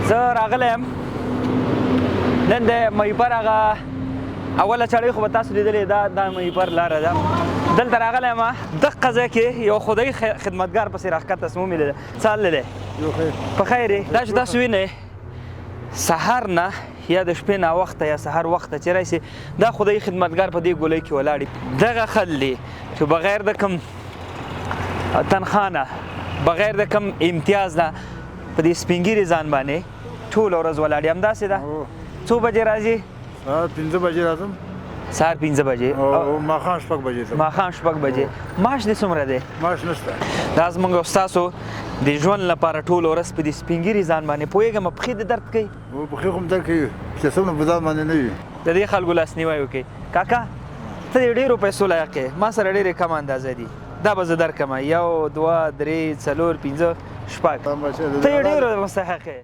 زه راغلی یم نن د مهیپر هغه اوله چړۍ خو به تاسو لیدلې دا مهیپر لاره ده دلته راغلی یم دغه ځای کې یو خدایي خدمتګار پسې راښکته سمو مې لیده څه حال دی په خیر یې دا چې تاسو وینئ سهار نه یا د شپې ناوخته یا سهار وخته چې راشي دا خدایي خدمتګار په دې ګولۍ کې ولاړ دغه خل دی چې بغیر د کوم تنخوا نه بغیر د کوم امتیاز نه په دې سپین ږیري ځان باندې ټوله ورځ ولاړ یم همداسې ده څو بجې راځي سهار 5 بجې راځم سهار 5 بجې او ماښام 6 بجې ته ماښام 6 بجې معاش دې څومره دی معاش نشته دا زموږ او ستاسو د ژوند لپاره ټوله ورځ په دې سپین ږیري ځان باندې پوهېږم پښې دې درد کوي پښې خو م درد کوي چې څومره په ځان باندې نه وي د دې خلکو لاسنیوی وکړئ کاکا ته د ډېرو پیسو لایق یې ما سره ډېرې کم اندازه دي دا به زه درکړم 1 2 3 4 5 6 ته یې ډېرو مستحق یې